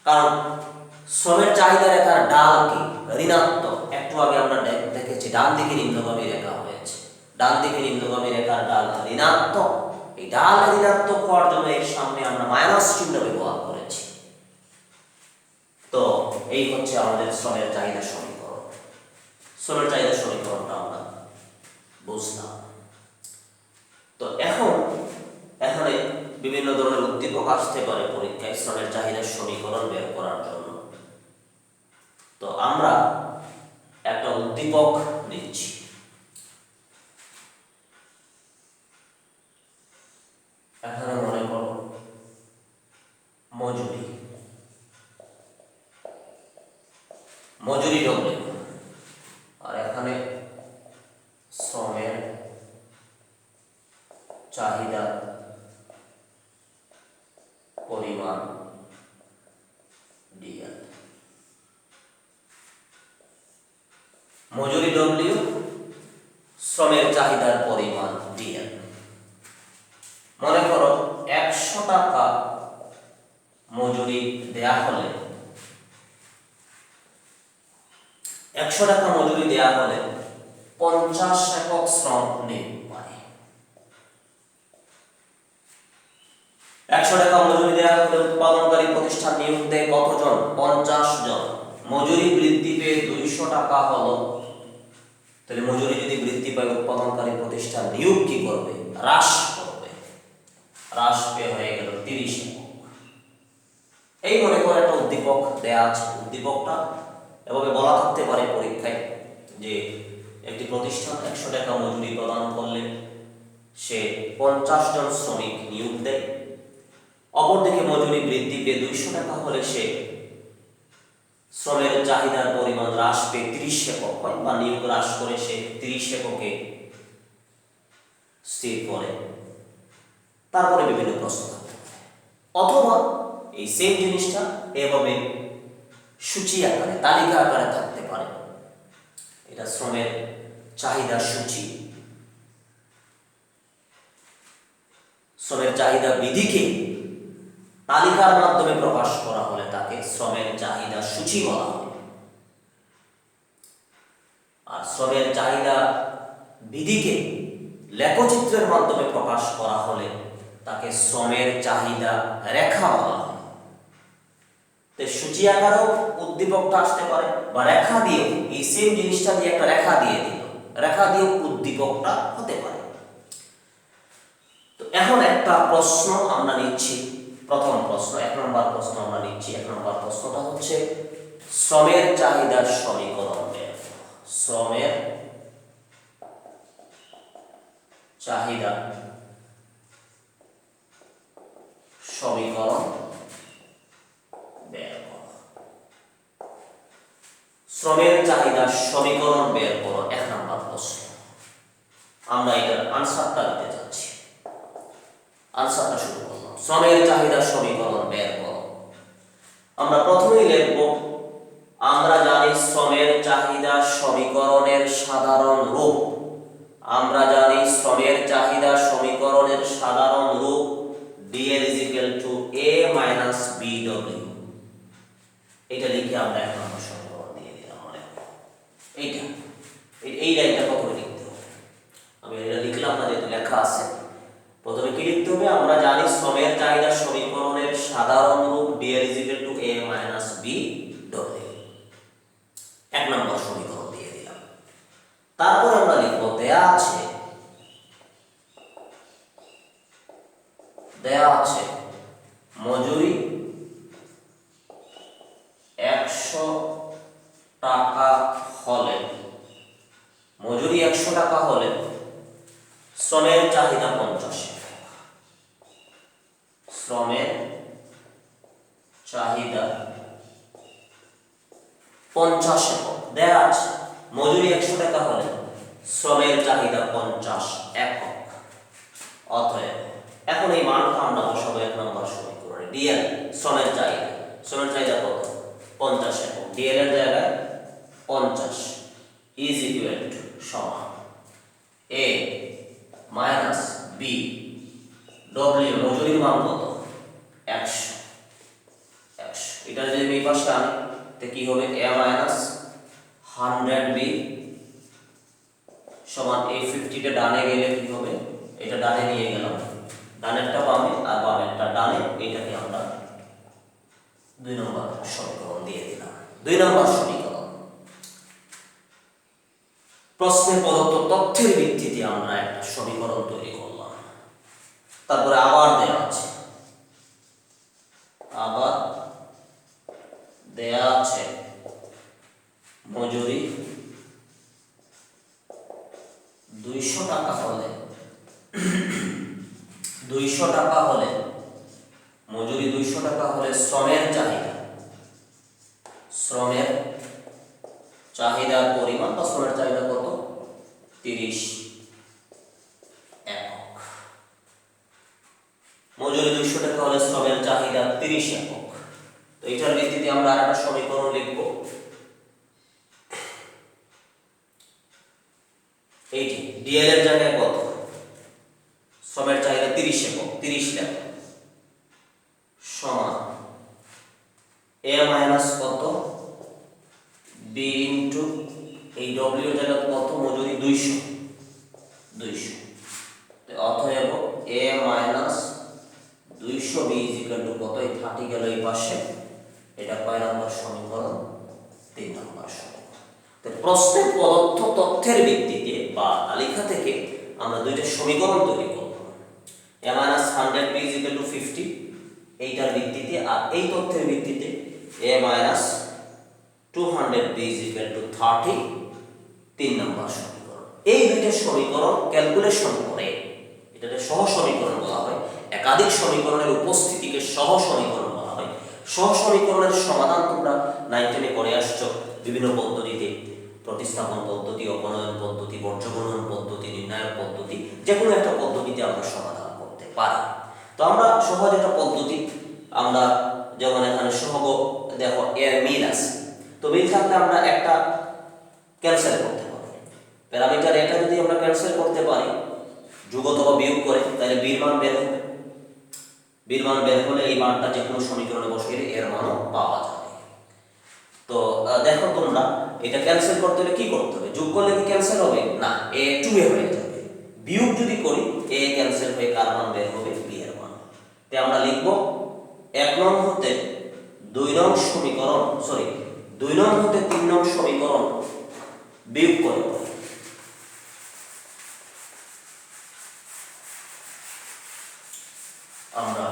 S1: কারণ শ্রমের চাহিদা রেখার ডাল কি? ঋণাত্মক। একটু আগে আমরা দেখেছি ডান দিকে নিম্নগামী রেখা হয়েছে, ডান দিকে নিম্নগামী রেখার ডাল ঋণাত্মক। এই ডাল ঋণাত্মক হওয়ার জন্য এর সামনে আমরা মাইনাস চিহ্ন ব্যবহার করেছি। তো এই হচ্ছে আমাদের শ্রমের চাহিদা সমীকরণ। শ্রমের চাহিদা সমীকরণটা আমরা বুঝলাম। তো এখানে বিভিন্ন ধরনের উদ্দীপক আসতে পারে পরীক্ষায় শ্রমের চাহিদার সমীকরণ বের করার জন্য। তো আমরা একটা উদ্দীপক নিচ্ছি। এখানে মনে করো মজুরি ডব্লিউ, আর এখানে শ্রমের চাহিদা পরিমাণ ডিএল। মজুরি ডব্লিউ, শ্রমের চাহিদার পরিমাণ ডিএল। মনে করো 100 টাকা মজুরি দেয়া হলে 100 টাকা মজুরি দেয়া হলে 50 একক শ্রম নিয়োগ পায়। 100 টাকা মজুরি দেয়া হলে উৎপাদনকারী প্রতিষ্ঠান নিয়োগ দেয় কতজন? 50 জন। মজুরি বৃদ্ধি পেয়ে 200 টাকা হলো, তাহলে মজুরি যদি বৃদ্ধি পায় উৎপাদনকারী প্রতিষ্ঠান নিয়োগ কি করবে? হ্রাস করবে। হ্রাস পেয়ে হয়ে গেল 30 একক। এই মনে করে একটা উদ্দীপক দেয়া আছে। উদ্দীপকটা এভাবে বলা থাকতে পারে পরীক্ষায় যে একটি প্রতিষ্ঠান 100 টাকা মজুরি প্রদান করলে সে 50 জন শ্রমিক নিয়োগ দেয়। অপরদিকে মজুরি বৃদ্ধি পেয়ে 200 টাকা হলে সে শ্রমের চাহিদার পরিমাণ হ্রাস পেয়ে 30 একক হয়, বা নিয়োগ হ্রাস করে সে 30 এককে স্থির করে। তারপরে বিভিন্ন প্রশ্ন থাকতে পারে, অথবা এই সেম জিনিসটা এভাবে সূচি আকারে, তালিকা আকারে থাকতে পারে। এটা শ্রমের চাহিদা সূচি। শ্রমের চাহিদা বিধিকে তালিকার মাধ্যমে প্রকাশ করা হলে তাকে শ্রমের চাহিদা সূচি বলা হয়। আর শ্রমের চাহিদা বিধিকে লেখচিত্রের মাধ্যমে প্রকাশ করা হলে তাকে শ্রমের চাহিদা রেখা বলা হয়। সূচি আকারেও উদ্দীপকটা আসতে পারে, বা রেখা দিয়েও, এই সেম জিনিসটা দিয়ে একটা রেখা দিয়ে দিল, রেখা দিয়েও উদ্দীপকটা হতে পারে। তো এখন একটা প্রশ্ন আমরা নিচ্ছি, প্রথম প্রশ্ন, 1 নম্বর প্রশ্ন আমরা নিচ্ছি। 1 নম্বর প্রশ্নটা হচ্ছে শ্রমের চাহিদার সমীকরণ বের করো। শ্রমের চাহিদা সমীকরণ বের করো। শ্রমের চাহিদার সমীকরণ বের করো, 1 নম্বর প্রশ্ন। আমরা এটার আনসারটা দিতে যাচ্ছি। আনসারটা শুরু করলাম। শ্রমের চাহিদার সমীকরণ বের করো। আমরা প্রথমেই লিখব, আমরা জানি শ্রমের চাহিদা সমীকরণের সাধারণ রূপ। আমরা জানি শ্রমের চাহিদা সমীকরণের সাধারণ রূপ DL = A - BW। এটা লিখে আমরা 1 নম্বর সমীকরণ দিয়ে দিলাম। এই লাইনটা প্রথমে লিখতে হবে। আমি এটা লিখলাম না, যেহেতু লেখা আছে। প্রথমে কি লিখতে হবে? আমরা জানি শ্রমের চাহিদা সমীকরণের সাধারণ রূপ DL = A - BW। 1 নম্বর সমীকরণ দিয়ে দিলাম। তারপর আমরা লিখব, দেয়া আছে মজুরি 100 টাকা হলে, মজুরি 100 টাকা হলে শ্রমের চাহিদা 50 একক। শ্রমের চাহিদা 50 একক দেয়া আছে। মজুরি 100 টাকা হলে শ্রমের চাহিদা 50 একক। অতএব এখন এই মানটা আমরা বসাবো 1 নম্বর সমীকরণে। ডিএল শ্রমের চাহিদা কত? 50 একক, ডিএল এর জায়গায় 50 ইজ ইকুয়াল টু সমান এ মাইনাস বি ডব্লিউ মজুরির মান কত 100। এটা যদি এই পাশে আনি তো কি হবে এ মাইনাস 100 বি সমান এই 50 টা ডানে গেলে কি হবে, এটা ডানে নিয়ে গেলাম, ডানেরটা বামে আর বামেরটা ডানে, এইটাকে আমরা 2 নম্বর সমীকরণ দিয়ে দিলাম। 2 নম্বর সমীকরণ প্রশ্নে প্রদত্ত তথ্যের ভিত্তিতে আমরা একটা সমীকরণ তৈরি করলাম। তারপরে আবার দেয়া আছে, মজুরি 200 টাকা হলে মজুরি 200 টাকা হলে শ্রমের চাহিদার পরিমাণ বা শ্রমের চাহিদা কত 30 একক। মজুরি 200 টাকা হলে শ্রমের চাহিদা 30 একক। তো এটার ভিত্তিতে আমরা আরেকটা সমীকরণ লিখব। এইটি ডিএল এর জায়গায় কত শ্রমের চাহিদা 30 একক, 30 লাখ সমান এ মাইনাস কত বি ইনটু এই ডব্লিউ এর জায়গায় কত মজুরি 200 অতএব A minus 200 B is equal to কত, এই 30 গেল এই পাশে, এটা কয় নম্বর সমীকরণ 3 নম্বর সমীকরণ। তো প্রশ্নে প্রদত্ত তথ্যের ভিত্তিতে বা তালিকা থেকে আমরা দুইটা সমীকরণ তৈরি করব। a - 100b = 50 এইটার ভিত্তিতে, আর এই তথ্যের ভিত্তিতে a - 200b = 30 3 নম্বর সমীকরণ। এই দুইটা সমীকরণ ক্যালকুলেশন করে, এটাকে সহ সমীকরণ বলা হয়। একাধিক সমীকরণের উপস্থিতিকে সহ সমীকরণ বলা হয়। সহ সমীকরণের সমাধান তোমরা 9 10 পড়ে আসছো বিভিন্ন পদ্ধতিতে, প্রতিস্থাপন পদ্ধতি, অপনয়ন পদ্ধতি, বর্জগণন পদ্ধতি, নির্ণায়ক পদ্ধতি, যে কোনো একটা পদ্ধতিতে আমরা সমাধান করতে পারি। তো আমরা সহজ একটা পদ্ধতি, আমরা যেমন এখানে সহগ দেখো এর মিল আছে, তো মিল থাকলে আমরা একটা ক্যান্সেল করতে পারি। প্যারামিটার এটা যদি আমরা ক্যান্সেল করতে পারি যোগ অথবা বিয়োগ করে, তাহলে বির মান বের হবে। বির মান বের হলে এই মানটা যে কোনো সমীকরণে বসিয়ে এর মানও পাওয়া যাবে। তো দেখো তোমরা এটা ক্যান্সেল করতে হলে কি করতে হবে, যোগ করলে কি ক্যান্সেল হবে না, a 2a হয়ে যাবে। বিয়োগ যদি করি a ক্যান্সেল হয়ে কার মান বের হবে, b এর মান। তাই আমরা লিখব 1 নং হতে 2 নং সমীকরণ, 2 নং হতে 3 নং সমীকরণ বিয়োগ করে আমরা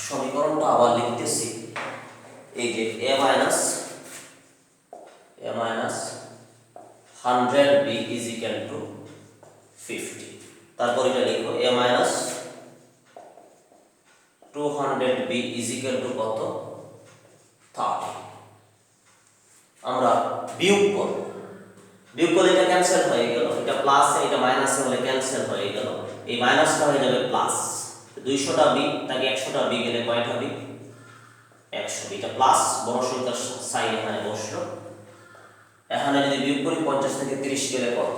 S1: সমীকরণটা আবার লিখতেছি। এই যে a - 100b = 50, তারপর এটা লিখো a - 200b = কত 30। আমরা বিয়োগ করব, বিয়োগ করলে এটা ক্যান্সেল হয়ে গেল, এটা প্লাস এটা মাইনাস হলে ক্যান্সেল হয়ে গেল, এই মাইনাসটা হয়ে যাবে প্লাস। 200টা বি তাকে 100টা বি গেলে কয়টা বি 100, এটা প্লাস বড় সংখ্যার সাইন এখানে বসলো। এখানে যদি বিয়োগ করি 50 থেকে 30 গেলে কত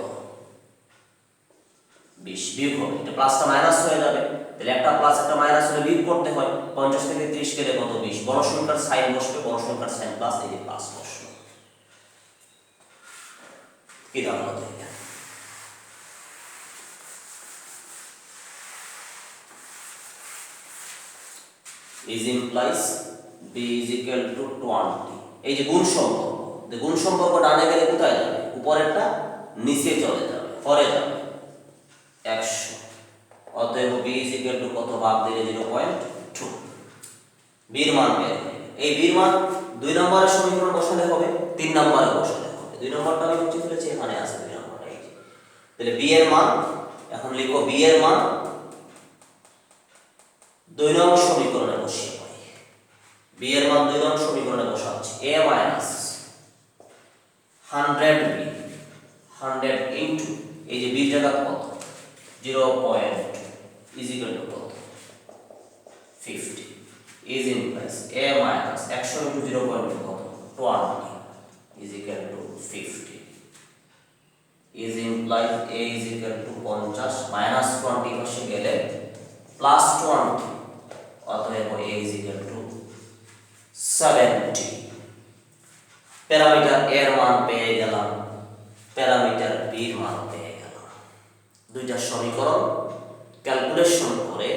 S1: 20 বিয়োগ হবে, এটা প্লাসটা মাইনাস হয়ে যাবে, তাহলে একটা প্লাস একটা মাইনাস হলে বিয়োগ করতে হয়। 50 থেকে 30 গেলে কত 20, বড় সংখ্যার সাইন বসবে, বড় সংখ্যার সাইন প্লাস, এই যে প্লাস বসলো। কি দাঁড়ালো এটা, is implies b = 20। এই যে গুণ সম্পর্ক, গুণ সম্পর্ক ডানে গেলে কোথায় যাবে, উপরেরটা নিচে চলে যাবে, পরে যাবে 100। অতএব b = কত, ভাগ দিলে 0.2, বীর মান বের হবে। এই বীর মান 2 নম্বরের সমীকরণ বসালে হবে, 3 নম্বরে বসালে হবে। 2 নম্বরটা আমি মুছে ফেলেছি, এখানে আছে 2 নম্বরটা, এই যে। তাহলে b এর মান এখন লিখো, b এর মান 2 নং সমীকরণে বসিয়ে পাই। b এর মান 2 নং সমীকরণে বসাচ্ছি, a - 100b 100 ইনটু এই যে b এর জায়গা কত 0.2 = কত 50 is implies a - 100 ইনটু 0.2 কত 20 is equal to 50 is implies a is equal to 50 minus 20 পাশে গেলে plus 20 অতএব a is equal to 70 parameter a এর মান পেয়ে গেলাম প্যারামিটার b এর মান পেয়ে গেলাম দুইটা সমীকরণ ক্যালকুলেশন করে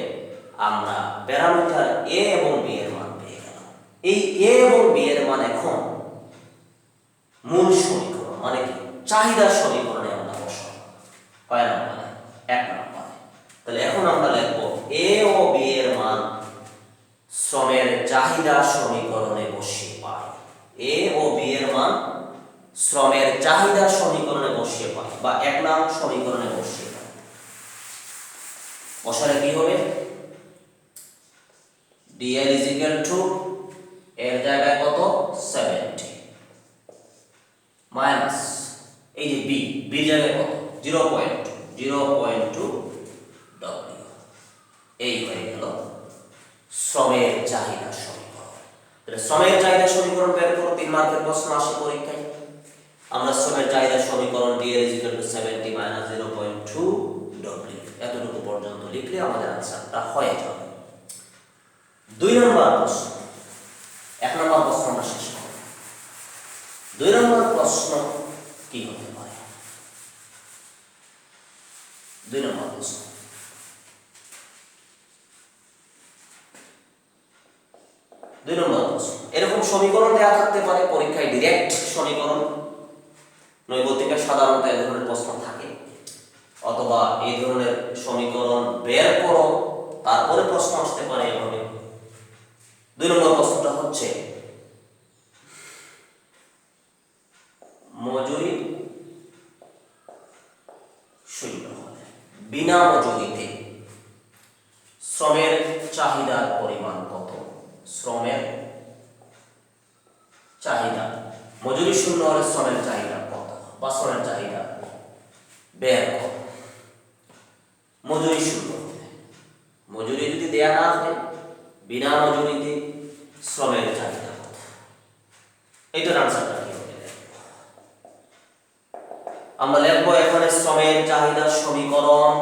S1: আমরা প্যারামিটার a এবং b এর মান পেয়ে গেলাম এই a এবং b এর মান এখন মূল সমীকরণ মানে কি চাহিদা সমীকরণে আমরা বসাবো কয় নম্বরে এক নম্বরে তাহলে এখন আমরা লিখব a ও b এর মান শ্রমের চাহিদা সমীকরণে বসিয়ে পাই a ও b এর মান শ্রমের চাহিদা সমীকরণে বসিয়ে পাই বা এক নং সমীকরণে বসিয়ে পাই বসালে কি হবে dl is equal to এর জায়গায় কত 70 মাইনাস এই যে b জায়গায় কত 0.2 w এই হয়ে গেল শ্রমের চাহিদা সমীকরণ তাহলে শ্রমের চাহিদা সমীকরণ বের করো 3 মার্কের প্রশ্ন আসে পরীক্ষায় আমরা শ্রমের চাহিদা সমীকরণ dl is equal to 70 0.2 w এতটুকু পর্যন্ত লিখলে আমাদের আনসারটা হয়ে যাবে 2 নম্বর প্রশ্ন 1 নম্বর প্রশ্ন আমরা শেষ করব 2 নম্বর প্রশ্ন কি হতে পারে 2 নম্বর প্রশ্ন এরকম সমীকরণ দেয়া থাকতে পারে পরীক্ষায় ডাইরেক্ট সমীকরণ নৈবতিকে সাধারণত এই ধরনের প্রশ্ন থাকে অথবা এই ধরনের সমীকরণ বের করো তারপরে প্রশ্ন আসতে পারে এভাবে 2 নম্বর প্রশ্নটা হচ্ছে মজুরি শূন্য হলে বিনা মজুরিতে শ্রমের চাহিদার পরিমাণ কত শ্রমের চাহিদা মজুরি শূন্য হলে শ্রমের চাহিদা কত বা শ্রমের চাহিদা বের কত মজুরি শূন্য হলে মজুরি যদি দেয়া না হয় বিনা মজুরিতে শ্রমের চাহিদা কত এইটার আনসারটা কি হবে আমরা লিখব এখানে শ্রমের চাহিদা সমীকরণ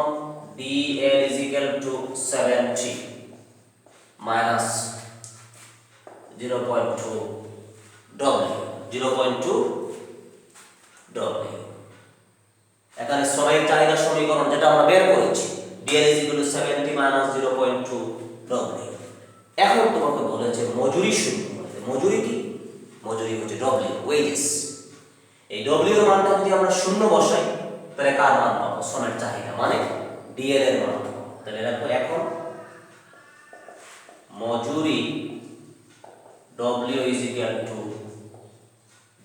S1: dl is equal to 70 minus 0.2 w এখানে শ্রমের চাহিদা সমীকরণ যেটা আমরা বের করেছি dl is equal to 70 minus 0.2 w এখন তোমাকে বলেছে মজুরি শূন্য মজুরি কি মজুরি হচ্ছে w ওয়েজেস এই w এর মানটা যদি আমরা শূন্য বসাই তাহলে কার মান পাবো শ্রমের চাহিদা মানে dl এর মান তাহলে দেখো এখন মজুরি w is equal to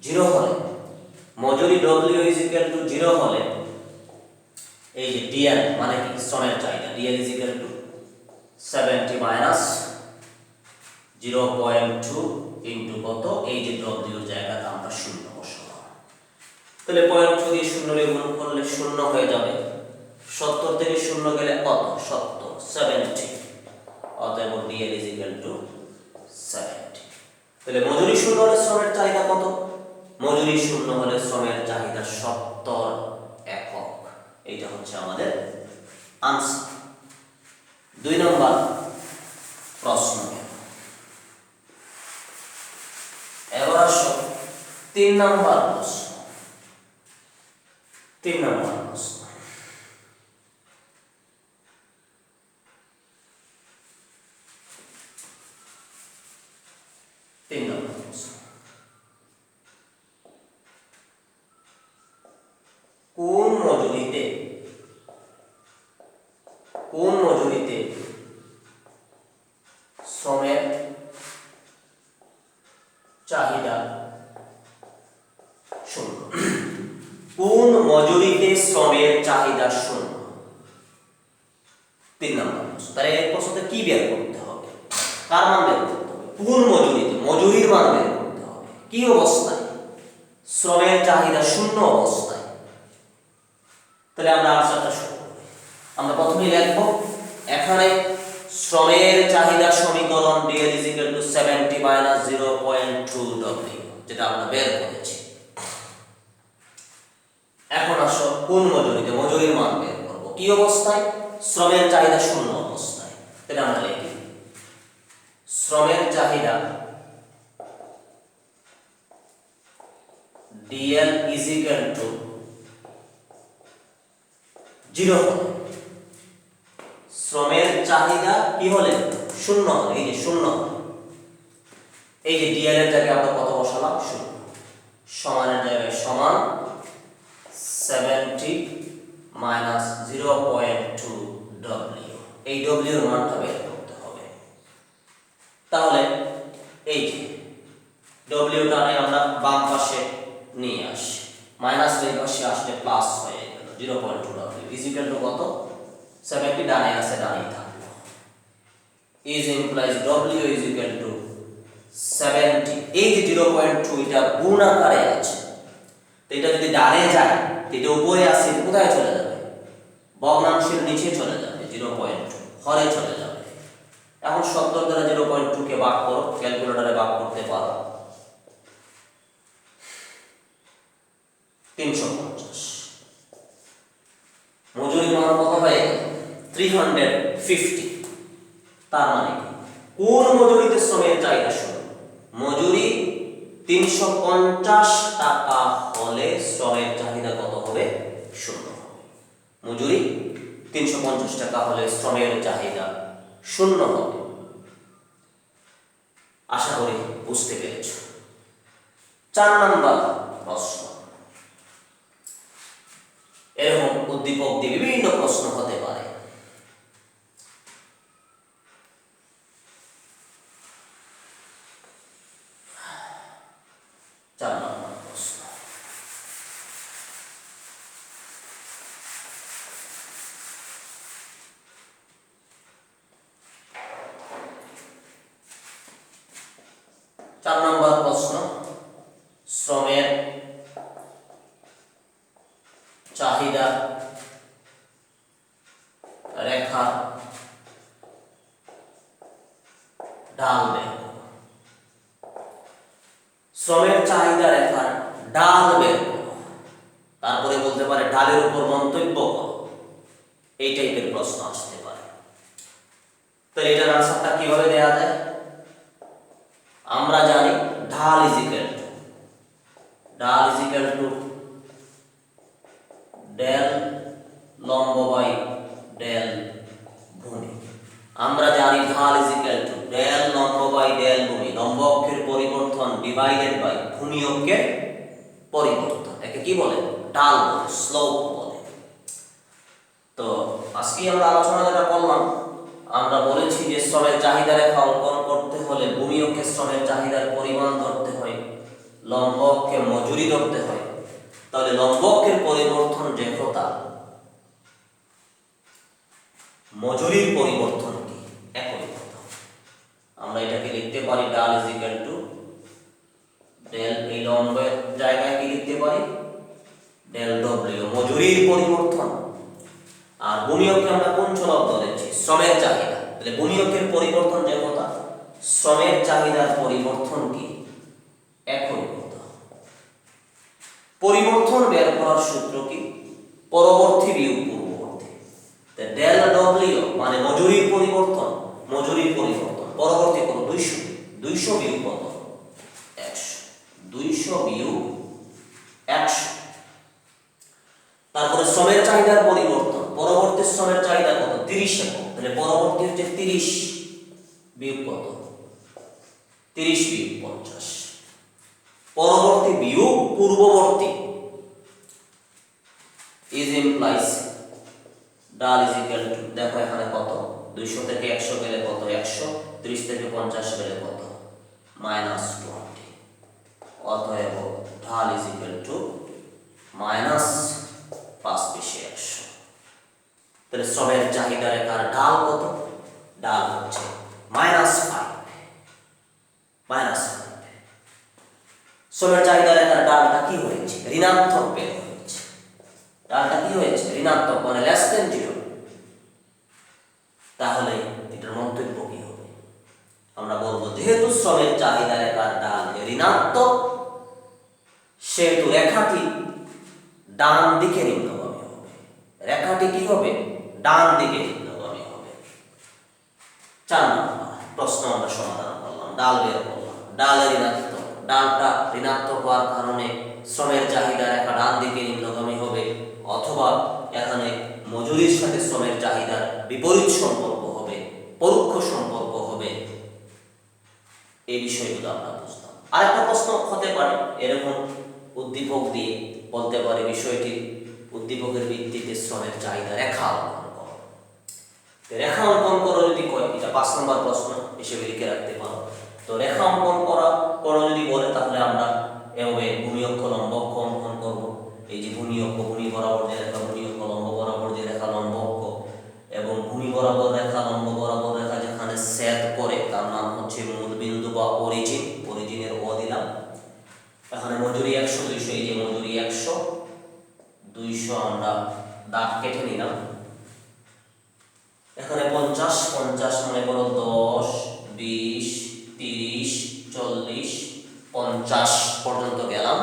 S1: 0 হলে মজুরি w is equal to 0 হলে এই যে dl মানে কি শ্রমের চাহিদা dl is equal to 70 minus 0.2 into কত এই যে w এর জায়গাতে আমরা শূন্য বসাবো তাহলে 0.2 দিয়ে শূন্য দিয়ে গুণ করলে শূন্য হয়ে যাবে 70 থেকে শূন্য গেলে কত 70 অতএব dl is equal to 70 তাহলে মজুরি শূন্য হলে শ্রমের চাহিদা কত মজুরি শূন্য হলে শ্রমের চাহিদা 70 একক এইটা হচ্ছে আমাদের আনসার 2 নম্বর প্রশ্ন এবার আসো 3 নম্বর প্রশ্ন 3 নম্বর প্রশ্ন কোন মজুরিতে শ্রমের চাহিদা শূন্য কোন মজুরিতে শ্রমের চাহিদা শূন্য 3 নম্বর প্রশ্ন তাহলে এই প্রশ্নতে কি বের করতে হবে কার মান বের করতে হবে কোন মজুরিতে মজুরির মান বের করতে হবে কি অবস্থায় শ্রমের চাহিদা শূন্য অবস্থায় তাহলে আমরা আনসারটা শুরু করি আমরা প্রথমে লিখব এখানে শ্রমের চাহিদা সমীকরণ dl is equal to 70 minus 0.2 w যেটা আমরা বের করেছি। এখন আসো কোন মজুরিতে মজুরির মান বের করব। কি অবস্থায়? শ্রমের চাহিদা শূন্য অবস্থায়। এটা আমরা লিখি শ্রমের চাহিদা DL is equal to 0 হলে, শ্রমের চাহিদা কি হলে? শূন্য হলে। এই যে শূন্য হলে, এই যে DL এর জায়গায় আমরা কত বসালাম? শূন্য। সমানের জায়গায় সমান 70 মাইনাস 0.2 W। এই W এর মানটা বের করতে হবে। তাহলে এই যে W টানে আমরা বাম পাশে নিয়ে আসি, মাইনাস এই পাশে আসলে প্লাস হয়ে গেল 0.2 W ইজ ইকুয়াল টু কত? 70 ডানে আছে, ডানেই থাকলো। Is implies W is equal two 70। এই যে 0.2 এটা গুণ আকারে আছে, তো এটা যদি ডানে যায়, এটা উপরে আসে, কোথায় চলে যাবে? ভগ্নাংশের নিচে চলে যাবে, 0.2 হরে চলে যাবে। এখন 70 দ্বারা 0.2 কে ভাগ করো, ক্যালকুলেটরে ভাগ করতে পারো। 350। মজুরি মান কত হয়ে গেল? 350। তার মানে কোন মজুরিতে শ্রমের চাহিদা শূন্য? মজুরি 350 টাকা হলে শ্রমের চাহিদা কত হবে? শূন্য হবে। মজুরি 350 টাকা হলে শ্রমের চাহিদা শূন্য হবে। আশা করি বুঝতে পেরেছ। 4 নম্বর প্রশ্ন। এরকম উদ্দীপক দিয়ে বিভিন্ন প্রশ্ন হতে পারে। 4 নম্বর প্রশ্ন। শ্রমের চাহিদা রেখা ঢাল বের করো। শ্রমের চাহিদা রেখার ঢাল বের করো। তারপরে বলতে পারে ঢালের উপর মন্তব্য করো। এই টাইপের প্রশ্ন আসতে পারে। তো এটার আনসারটা কিভাবে দেয়া যায়? আমরা জানি ঢাল ইজ ইকুয়াল টু ডেল লম্ব বাই ডেল ভূমি। আমরা জানি ঢাল ইজ ইকুয়াল টু ডেল লম্ব বাই ডেল ভূমি। লম্ব অক্ষের পরিবর্তন ডিভাইডেড বাই ভূমি অক্ষের পরিবর্তন। একে কি বলে? ঢাল বলে, স্লোপ বলে। তো আজকে আমরা আলোচনা যেটা করলাম, আমরা বলেছি যে শ্রমের চাহিদা রেখা অঙ্কন করতে হলে ভূমি অক্ষে শ্রমের চাহিদার পরিমাণ ধরতে হয়, লম্ব অক্ষে মজুরি ধরতে হয়। তাহলে লম্ব অক্ষের পরিবর্তন রেখতা, মজুরির পরিবর্তন কি? একই কথা। আমরা এটাকে লিখতে পারি ডাল ইজ ইকুয়াল টু ডেল, এই লম্বের জায়গায় কি লিখতে পারি? ডেল ডব্লিউ, মজুরির পরিবর্তন। আর ভূমি অক্ষে আমরা কোন চলক ধরেছি? শ্রমের চাহিদা। তাহলে ভূমি অক্ষের পরিবর্তন যে কথা, শ্রমের চাহিদার পরিবর্তন কি? একই কথা। পরিবর্তন বের করার সূত্র কি? পরবর্তী বিয়োগ পূর্ববর্তী। ডেল ডব্লিউ মানে মজুরির পরিবর্তন, মজুরির পরিবর্তন। পরবর্তী কত? 200। 200 বিয়োগ কত? 100। 200 বিয়োগ 100। তারপরে শ্রমের চাহিদার পরিবর্তন, পরবর্তী শ্রমের চাহিদা কত? 30 একক। তাহলে পরবর্তী হচ্ছে 30 বিয়োগ কত? 30 বিয়োগ 50। পরবর্তী বিয়োগ পূর্ববর্তী ইজ ইমপ্লাইজ ডাল ইজ ইকুয়াল টু, দেখো এখানে কত? 200 থেকে 100 গেলে কত? 100। 30 থেকে 50 গেলে কত? -20। অতএব ঢাল ইজ ইকুয়াল টু -5 বেশি 100। তাহলে শ্রমের চাহিদা রেখার ঢাল কত? ঢাল হচ্ছে -5। শ্রমের চাহিদা রেখার ঢালটা কি হয়েছে? ঋণাত্মক বের হয়েছে। ঢালটা কি হয়েছে? ঋণাত্মক, মানে লেস দেন 0। তাহলে এটার মন্তব্য কি হবে? আমরা বলবো যেহেতু শ্রমের চাহিদা রেখার ঢাল ঋণাত্মক, সেহেতু রেখাটি ডান দিকে নিম্নগামী হবে। রেখাটি কি হবে? ডান দিকে নিম্নগামী হবে। 4 নম্বর প্রশ্ন আমরা সমাধান করলাম, ডাল বের করলাম। ডালে ঋণাত্মক, ডালটা ঋণাত্মক হওয়ার কারণে শ্রমের চাহিদা রেখা ডান দিকে নিম্নগামী হবে, অথবা এখানে মজুরির সাথে শ্রমের চাহিদার বিপরীত সম্পর্ক হবে, পরোক্ষ সম্পর্ক হবে। এই বিষয়গুলো আমরা বুঝলাম। আরেকটা প্রশ্ন হতে পারে এরকম উদ্দীপক দিয়ে বলতে পারে বিষয়টি উদ্দীপকের ভিত্তিতে শ্রমের চাহিদা রেখা অঙ্কন করো। রেখা অঙ্কন করো যদি কয়, এটা 5 নম্বর প্রশ্ন হিসেবে লিখে রাখতে পারো। তো রেখা অঙ্কন করো যদি বলে, তাহলে আমরা এভাবে ভূমি অক্ষ লম্ব অক্ষ অঙ্কন করব। এই যে ভূমি অক্ষ, ভূমি বরাবর যে রেখা, ভূমি অক্ষ লম্ব বরাবর যে রেখা, লম্ব অক্ষ, এবং ভূমি বরাবর রেখা, লম্ব বরাবর রেখা যেখানে ছেদ করে তার নাম হচ্ছে মূল বিন্দু বা অরিজিন। অরিজিনের ও দিলাম। এখানে মজুরি 100 200, এই যে মজুরি 100 200 আমরা দাগ কেটে নিলাম। এখানে 50 50 মনে করো 10 20 30 40 50 পর্যন্ত গেলাম।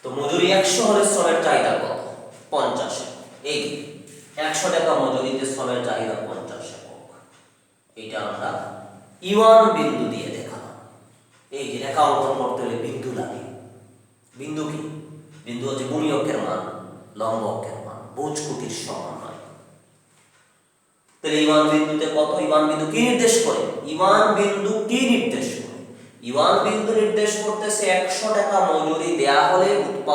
S1: তো মজুরি 100 হলে শ্রমের চাহিদা কত? 50। এই 100 টাকা মজুরিতে শ্রমের চাহিদা 50 একক। এইটা আমরা E1 বিন্দু দিয়ে দেখালাম। এই যে রেখা অঙ্কন করতে হলে বিন্দু লাগে। বিন্দু কি? বিন্দু হচ্ছে ভূমি অক্ষের মান, লম্ব অক্ষের মান, ভুজ খুঁটির সমন্বয়। তাহলে E1 বিন্দুতে কত? E1 বিন্দু কি নির্দেশ করে? E1 বিন্দু কি নির্দেশ করে? E1 বিন্দু নির্দেশ করতেছে 100 টাকা মজুরি দেয়া হলে